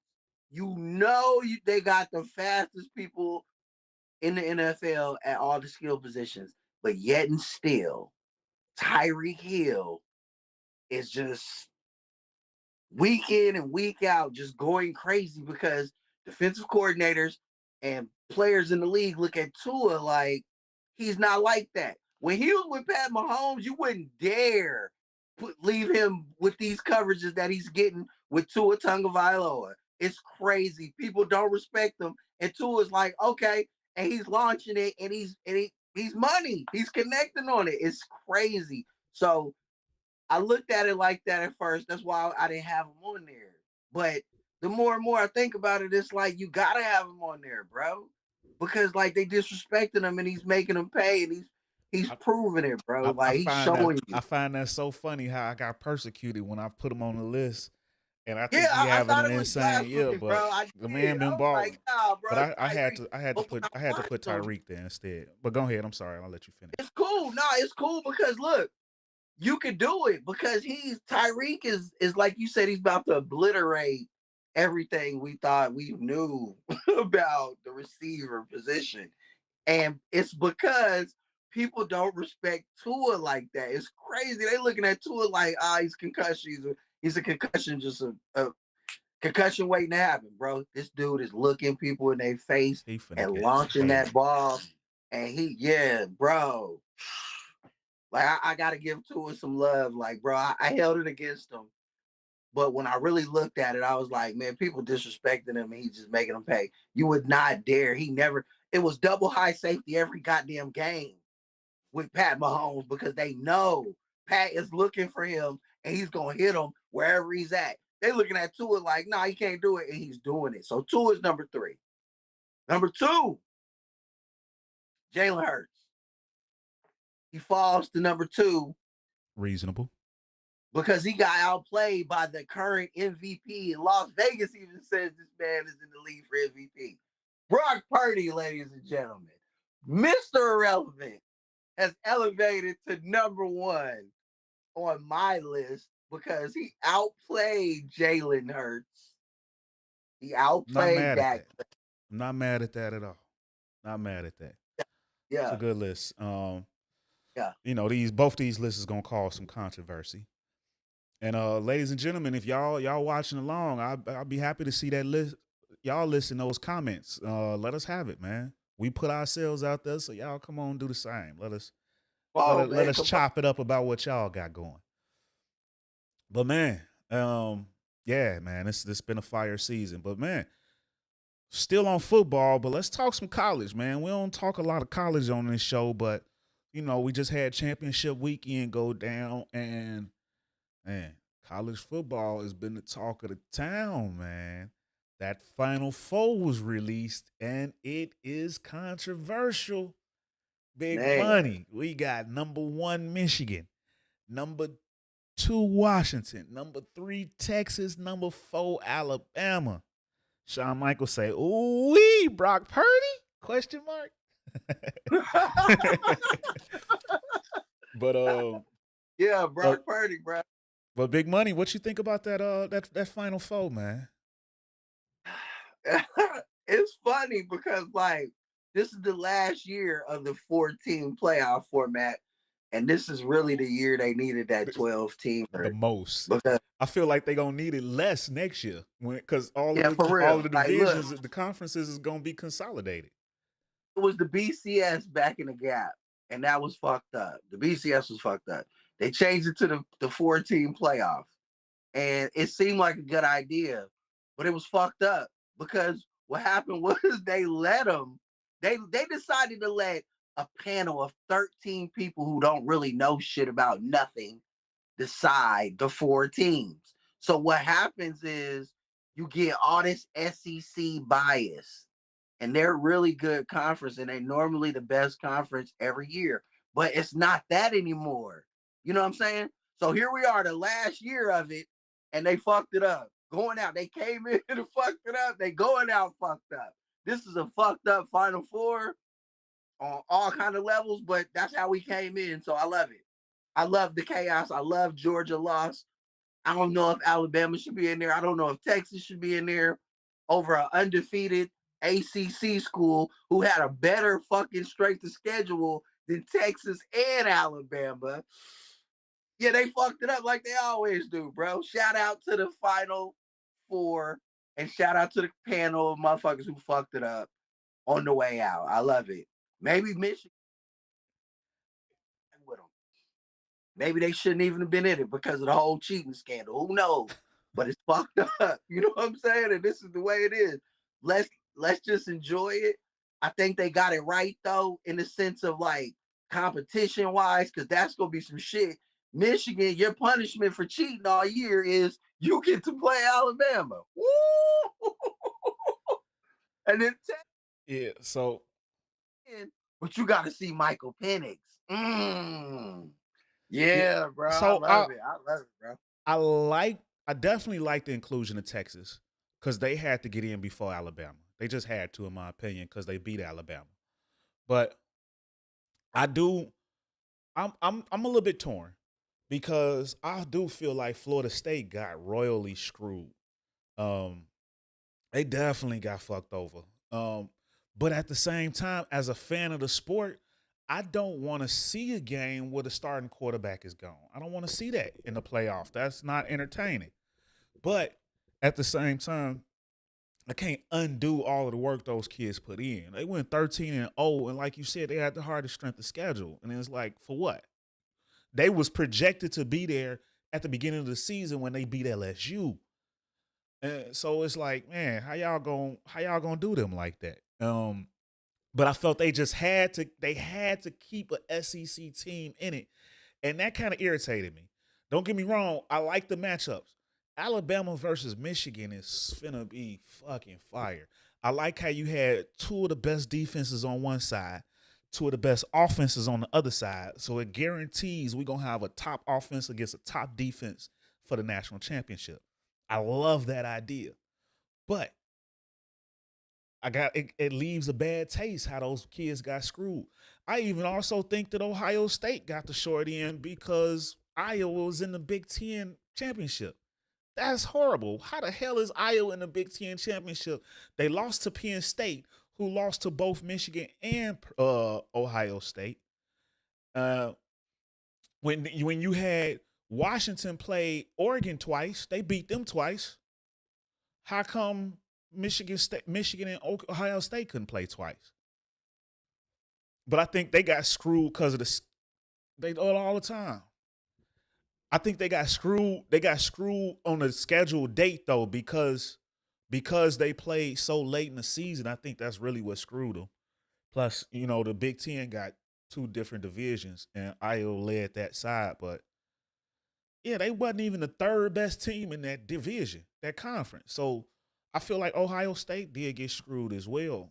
They got the fastest people in the NFL at all the skill positions, but yet and still, Tyreek Hill is just week in and week out just going crazy because defensive coordinators and players in the league look at Tua like He's not like that. When he was with Pat Mahomes, you wouldn't dare leave him with these coverages that he's getting with Tua Tagovailoa. It's crazy. People don't respect him, and Tua's like, okay, and he's launching it, and he's money. He's connecting on it. It's crazy. So I looked at it like that at first. That's why I didn't have him on there. But the more and more I think about it, it's like you gotta have him on there, bro, because like they disrespecting him and he's making them pay, and he's proving it, bro. Like he's showing you. I find that so funny how I got persecuted when I put him on the list, and I Yeah, think he I having thought an it was insane year, blasphemy, but bro. I the man did. I been was like, balling. nah, But bro, I had Tyreek. to I had to But when put I I had to put watched him, Tyreek there instead. But go ahead. I'm sorry. I'll let you finish. it's cool. No, it's cool because look, you could do it because Tyreek is like you said, he's about to obliterate everything we thought we knew about the receiver position. And it's because people don't respect Tua like that. It's crazy. They looking at Tua like, he's concussion. He's a concussion, just a concussion waiting to happen, bro. This dude is looking people in their face He finna and get launching paid. that ball. And bro. Like I gotta give Tua some love. Like, bro, I held it against him. But when I really looked at it, I was like, man, people disrespecting him and he's just making them pay. You would not dare. It was double high safety every goddamn game with Pat Mahomes because they know Pat is looking for him and he's gonna hit him wherever he's at. They looking at Tua like, nah, he can't do it, and he's doing it. So Tua is number 3. Number 2, Jalen Hurts. He falls to number 2 Reasonable. because he got outplayed by the current MVP. And Las Vegas even says this man is in the league for MVP. Brock Purdy, ladies and gentlemen, Mr. Irrelevant, has elevated to number 1 on my list because he outplayed Jalen Hurts. He Not outplayed mad at Dak. that. I'm not mad at that at all. Not mad at that. It's a Yeah, good list. yeah. Both these lists is gonna cause some controversy. And ladies and gentlemen, if y'all watching along, I'll be happy to see that list. Y'all listen those comments. Let us have it, man. We put ourselves out there, so y'all come on do the same. Oh Let man, us come on. chop it up about what y'all got going. But man, yeah, man, it's been a fire season. But man, still on football, but let's talk some college, man. We don't talk a lot of college on this show, but we just had championship weekend go down, and man, college football has been the talk of the town, man. That Final Four was released, and it is controversial. Big Man. money. We got number 1 Michigan, number 2 Washington, number 3 Texas, number 4 Alabama. Shawn Michaels say, "Ooh wee, Brock Purdy?" Question mark. But Yeah, but Brock Purdy, bro. but big money. What you think about that Final Four, man? It's funny because like this is the last year of the 14 playoff format, and this is really the year they needed that 12 The teamer most. because I feel like they're gonna need it less next year because yeah, for all real. of the Like, look, divisions, the conferences is gonna be consolidated. it was the BCS back in the gap, and that was fucked up. The BCS was fucked up. They changed it to the 14 playoff, and it seemed like a good idea, but it was fucked up because what happened was they let them. They decided to let a panel of 13 people who don't really know shit about nothing decide the 4 teams. So what happens is you get all this SEC bias, and they're really good conference, and they normally the best conference every year, but it's not that anymore. You know what I'm saying? So here we are, the last year of it, and they fucked it up. Going out, they came in and fucked it up. They going out fucked up. This is a fucked up Final Four on all kind of levels, but that's how we came in. So I love it. I love the chaos. I love Georgia loss. I don't know if Alabama should be in there. I don't know if Texas should be in there over an undefeated ACC school who had a better fucking strength of schedule than Texas and Alabama. Yeah, they fucked it up like they always do, bro. Shout out to the Final Four and shout out to the panel of motherfuckers who fucked it up on the way out. I love it. Maybe Michigan. Maybe they shouldn't even have been in it because of the whole cheating scandal. Who knows? But it's fucked up. You know what I'm saying? And this is the way it is. Let's just enjoy it. I think they got it right though, in the sense of like competition wise, because that's gonna be some shit. Michigan, your punishment for cheating all year is you get to play Alabama. Woo! And then Yeah. So but you got to see Michael Penix. yeah. Yeah, bro. I So love it. I love it, bro. I definitely like the inclusion of Texas because they had to get in before Alabama. They just had to, in my opinion, because they beat Alabama. But I do. I'm a little bit torn because I do feel like Florida State got royally screwed. Um, they definitely got fucked over. But at the same time, as a fan of the sport, I don't want to see a game where the starting quarterback is gone. I don't want to see that in the playoff. That's not entertaining. But at the same time, I can't undo all of the work those kids put in. They went 13-0, and like you said, they had the hardest strength of schedule. And it's like, for what? They was projected to be there at the beginning of the season when they beat LSU. And so it's like, man, how y'all gonna do them like that? But I felt they just had to keep a SEC team in it. And that kind of irritated me. Don't get me wrong, I like the matchups. Alabama versus Michigan is finna be fucking fire. I like how you had two of the best defenses on one side, two of the best offenses on the other side. So it guarantees we're going to have a top offense against a top defense for the national championship. I love that idea. But it leaves a bad taste how those kids got screwed. I even also think that Ohio State got the short end because Iowa was in the Big Ten championship. That's horrible. How the hell is Iowa in the Big Ten championship? They lost to Penn State, who lost to both Michigan and Ohio State. When you had Washington play Oregon twice, they beat them twice. How come Michigan and Ohio State couldn't play twice? But I think they got screwed because of they do it all the time. I think they got screwed. They got screwed on the scheduled date though because they played so late in the season. I think that's really what screwed them. Plus, the Big Ten got two different divisions, and Iowa led that side. But yeah, they wasn't even the third best team in that division, that conference. So I feel like Ohio State did get screwed as well,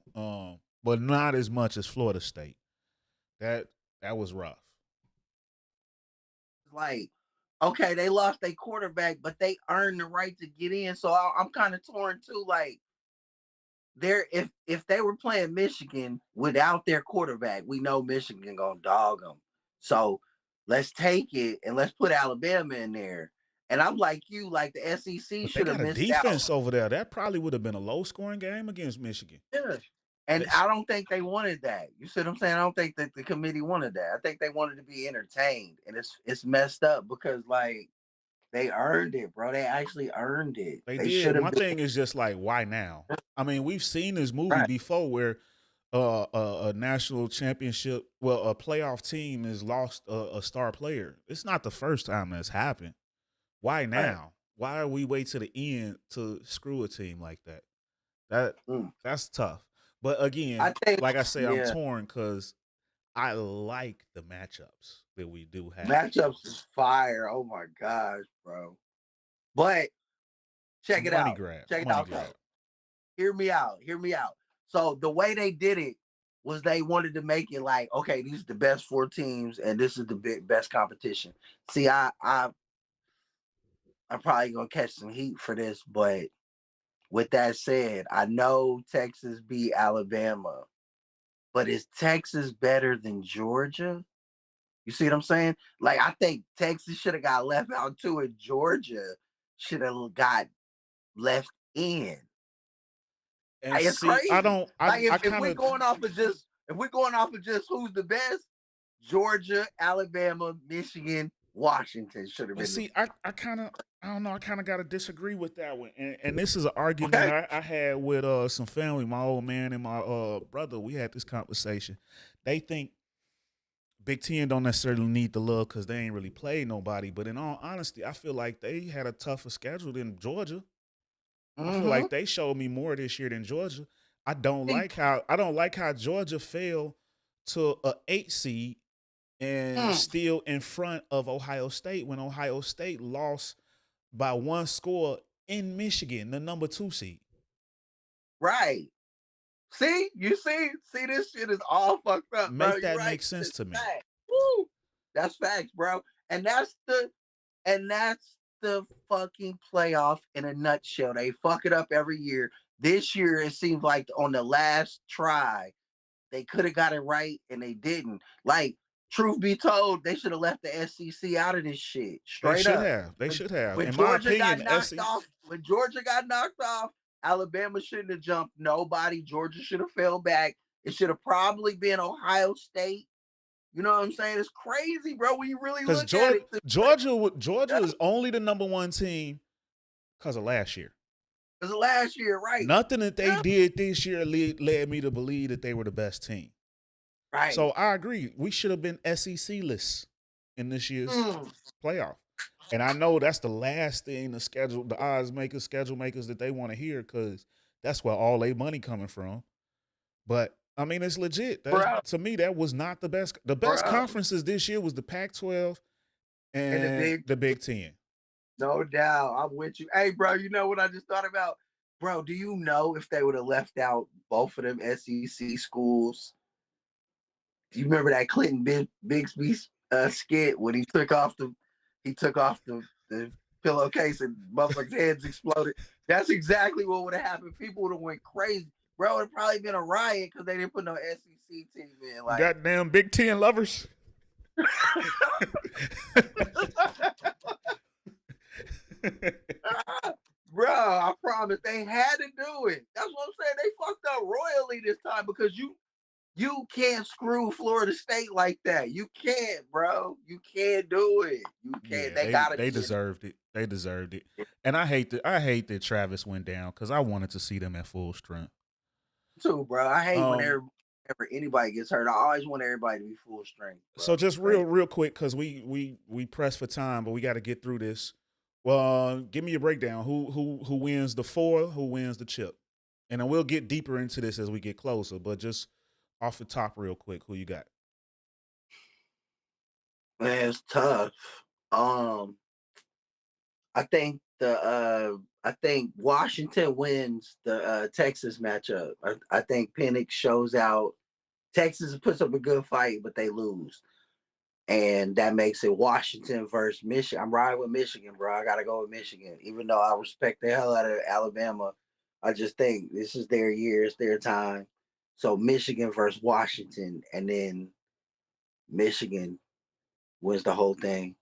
but not as much as Florida State. That was rough. Like, okay, they lost their quarterback, but they earned the right to get in. So I'm kind of torn too. Like, if they were playing Michigan without their quarterback, we know Michigan gonna dog them. So let's take it and let's put Alabama in there. And I'm like you, like the SEC But they should have got a missed defense out. over there. That probably would have been a low-scoring game against Michigan. Yeah. And I don't think they wanted that. You see what I'm saying? I don't think that the committee wanted that. I think they wanted to be entertained, and it's messed up because like they earned it, bro. They actually earned it. They They did. should My have been thing is just like, why now? I mean, we've seen this movie right. before where a national championship, a playoff team has lost a star player. It's not the first time that's happened. Why Right. now? Why are we wait to the end to screw a team like that? Mm. That's tough. But again, I think, like I say, I'm yeah, torn because I like the matchups that we do have. matchups is fire. Oh my gosh, bro. But It's a check it money out. grab. Check it Money out, though. grab. Hear me out. Hear me out. So the way they did it was they wanted to make it like, okay, these are the best four teams, and this is the best competition. See, I'm probably gonna catch some heat for this, but with that said, I know Texas beat Alabama, but is Texas better than Georgia? You see what I'm saying? Like, I think Texas should have got left out too, and Georgia should have got left in. And It's see, I crazy. don't. Like, I if kind we're of. going off of just who's the best, Georgia, Alabama, Michigan, Washington should have But been the see, I kind of. I don't know. I kind of got to disagree with that one. And this is an argument okay. I had with some family, my old man and my brother. We had this conversation. They think Big Ten don't necessarily need the love because they ain't really played nobody. But in all honesty, I feel like they had a tougher schedule than Georgia. I feel Mm-hmm. like they showed me more this year than Georgia. I don't like how Georgia fell to a 8 seed and Mm, still in front of Ohio State when Ohio State lost by one score in Michigan, the number 2 seed. right. See, this shit is all fucked up, bro. Make You're that right. make sense That's to me. facts. Woo. That's facts, bro. And that's the fucking playoff in a nutshell. They fuck it up every year. This year, it seems like on the last try, they could have got it right and they didn't. Like, truth be told, they should have left the SEC out of this shit. They Straight should up. have. They When, should have. when In my Georgia got opinion, knocked SEC. off, Alabama shouldn't have jumped nobody. Georgia should have fell back. It should have probably been Ohio State. You know what I'm saying? It's crazy, bro. When you really Because look at it, Georgia is only the number 1 team because of last year. because last year, right? Nothing that they Yeah. did this year led me to believe that they were the best team. So Right. I agree. We should have been SEC-less in this year's Mm, playoff. And I know that's the last thing the odds makers, schedule makers that they want to hear because that's where all their money coming from. But I mean, it's legit. bro, To me, that was not the best. The best bro. conferences this year was the Pac-12 And the and big, the Big Ten. no doubt. I'm with you. Hey, bro, you know what I just thought about? Bro, do you know if they would have left out both of them SEC schools? Do you remember that Clinton Bixby skit when he took off the pillowcase and motherfuckers' heads exploded? That's exactly what would have happened. People would have went crazy. Bro, it'd probably been a riot because they didn't put no SEC team in. Like, Goddamn Big Ten lovers. bro, I promise they had to do it. That's what I'm saying. They fucked up royally this time because you can't screw Florida State like that. You can't, bro. You can't do it. You can't. Yeah, They gotta they be deserved it. They deserved it. in it And I hate that Travis went down because I wanted to see them at full strength. too, bro. I hate Um, whenever anybody gets hurt. I always want everybody to be full strength, bro. so just It's crazy. real quick, because we press for time, but we got to get through this. Well, give me a breakdown. Who wins the 4? Who wins the chip? And then we'll get deeper into this as we get closer. But just off the top, real quick, who you got? Man, it's tough. Um, I think Washington wins the Texas matchup. I think Penix shows out. Texas puts up a good fight, but they lose. And that makes it Washington versus Michigan. I'm riding with Michigan, bro. I gotta go with Michigan. Even though I respect the hell out of Alabama, I just think this is their year, it's their time. So Michigan versus Washington, and then Michigan wins the whole thing.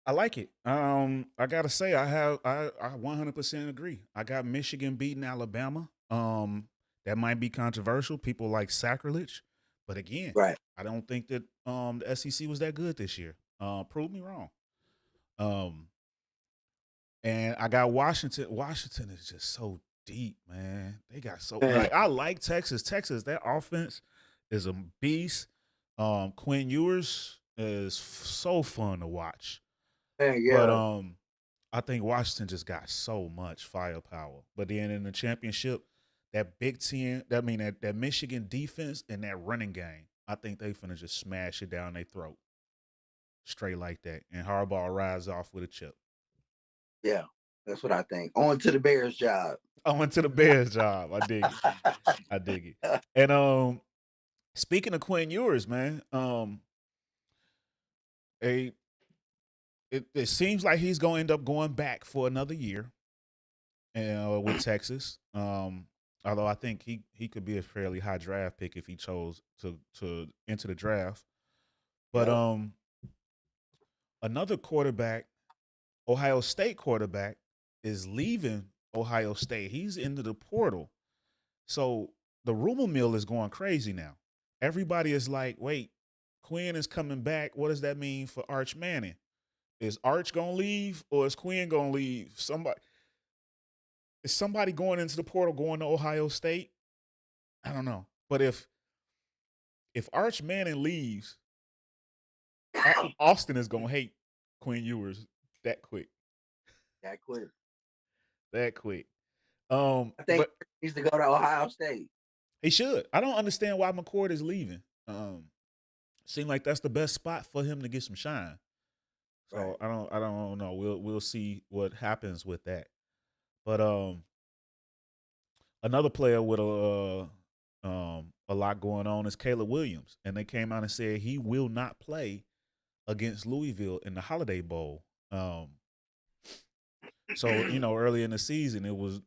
I like it. I gotta say, I 100% agree. I got Michigan beating Alabama. That might be controversial. People like sacrilege, but again, Right. I don't think that the SEC was that good this year. Prove me wrong. Um, and I got Washington. Washington is just so deep, man. They got so Man, like I like Texas. Texas, that offense is a beast. Quinn Ewers is so fun to watch. But yeah. I think Washington just got so much firepower. But then in the championship, that Big Ten, that Michigan defense and that running game, I think they finna just smash it down their throat. Straight like that. And Harbaugh rides off with a chip. Yeah. That's what I think. On to the Bears job. I went to the Bears job. I dig it. I dig it. And speaking of Quinn Ewers, man, a it seems like he's gonna end up going back for another year with Texas. Although I think he could be a fairly high draft pick if he chose to enter the draft. But Yep. another quarterback, Ohio State quarterback, is leaving Ohio State. He's into the portal. So the rumor mill is going crazy now. Everybody is like, wait, Quinn is coming back. What does that mean for Arch Manning? Is Arch gonna leave or is Quinn gonna leave? Is somebody going into the portal going to Ohio State? I don't know. But if Arch Manning leaves, Austin is gonna hate Quinn Ewers that quick. That quick. That quick. I think But he needs to go to Ohio State. he should. I don't understand why McCord is leaving. Seem like that's the best spot for him to get some shine. So Right. I don't know. We'll see what happens with that. But another player with a lot going on is Caleb Williams, and they came out and said he will not play against Louisville in the Holiday Bowl. So early in the season it was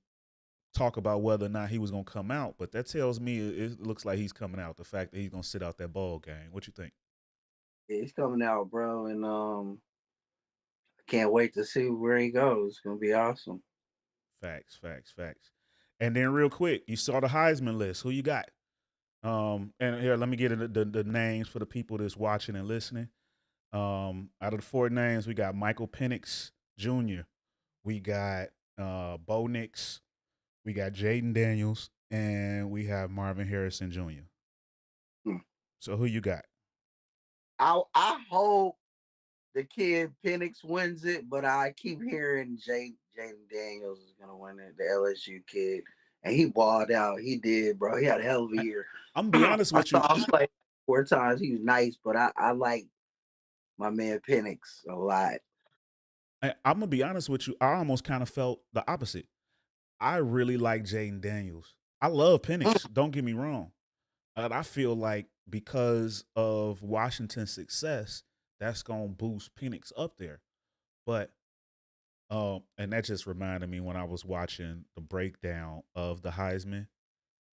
talk about whether or not he was going to come out, but that tells me it looks like he's coming out. The fact that he's going to sit out that bowl game. What you think? Yeah, he's coming out, bro, and I can't wait to see where he goes. It's gonna be awesome. Facts, facts, facts. And then real quick, you saw the Heisman list. Who you got? And here, let me get the names for the people that's watching and listening. Out of the four names, we got Michael Penix Jr., we got Bo Nix, we got Jaden Daniels, and we have Marvin Harrison Jr. Hmm. So who you got? I hope the kid Penix wins it, but I keep hearing Jaden Daniels is gonna win it, the LSU kid, and he balled out. He did, bro. He had a hell of a year. I'm gonna be honest I with you. saw him play 4 times. He was nice, but I like my man Penix a lot. I'm gonna be honest with you. I almost kind of felt the opposite. I really like Jaden Daniels. I love Penix. Don't get me wrong. And I feel like because of Washington's success, that's gonna boost Penix up there. But and that just reminded me when I was watching the breakdown of the Heisman,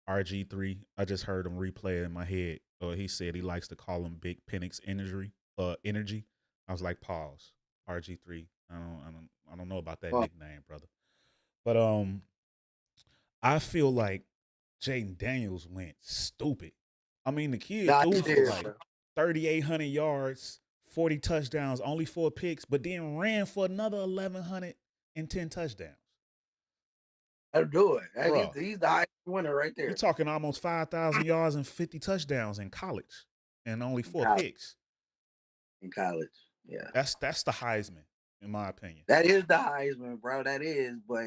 RG3. I just heard him replay it in my head. He said he likes to call him Big Penix energy. I was like, pause. RG3. I don't know about that Well, nickname, brother. But I feel like Jaden Daniels went stupid. I mean, the kid nah, he threw for did, like bro. 3,800 yards, 40 touchdowns, only 4 picks, but then ran for another 1,110 touchdowns. That'll do it. Bruh, He's the highest winner right you're there talking almost 5,000 yards and 50 touchdowns in college and only in four college. picks. In college, yeah, That's the Heisman, in my opinion. that is the Heisman, bro. That is, but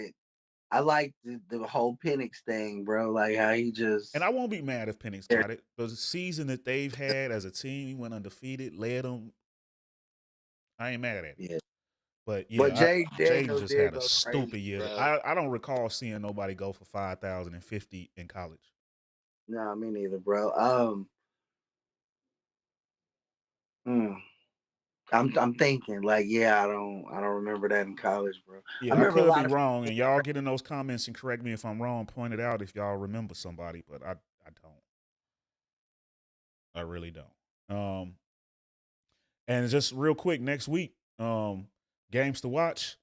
I like the whole Penix thing, bro. Like how he And just I won't be mad if Penix got it. The season that they've had as a team, he went undefeated, led them. I ain't mad at it. yeah. But But yeah, Jay Jaden Daniels just did had a go crazy, stupid year. bro. I don't recall seeing nobody go for 5,050 in college. No, me neither, bro. Hmm. I'm thinking like, yeah, I don't remember that in college, bro. I Yeah, I remember a could be lot of wrong, and y'all get in those comments and correct me if I'm wrong. Point it out if y'all remember somebody, but I don't. I really don't. And just real quick, next week, games to watch.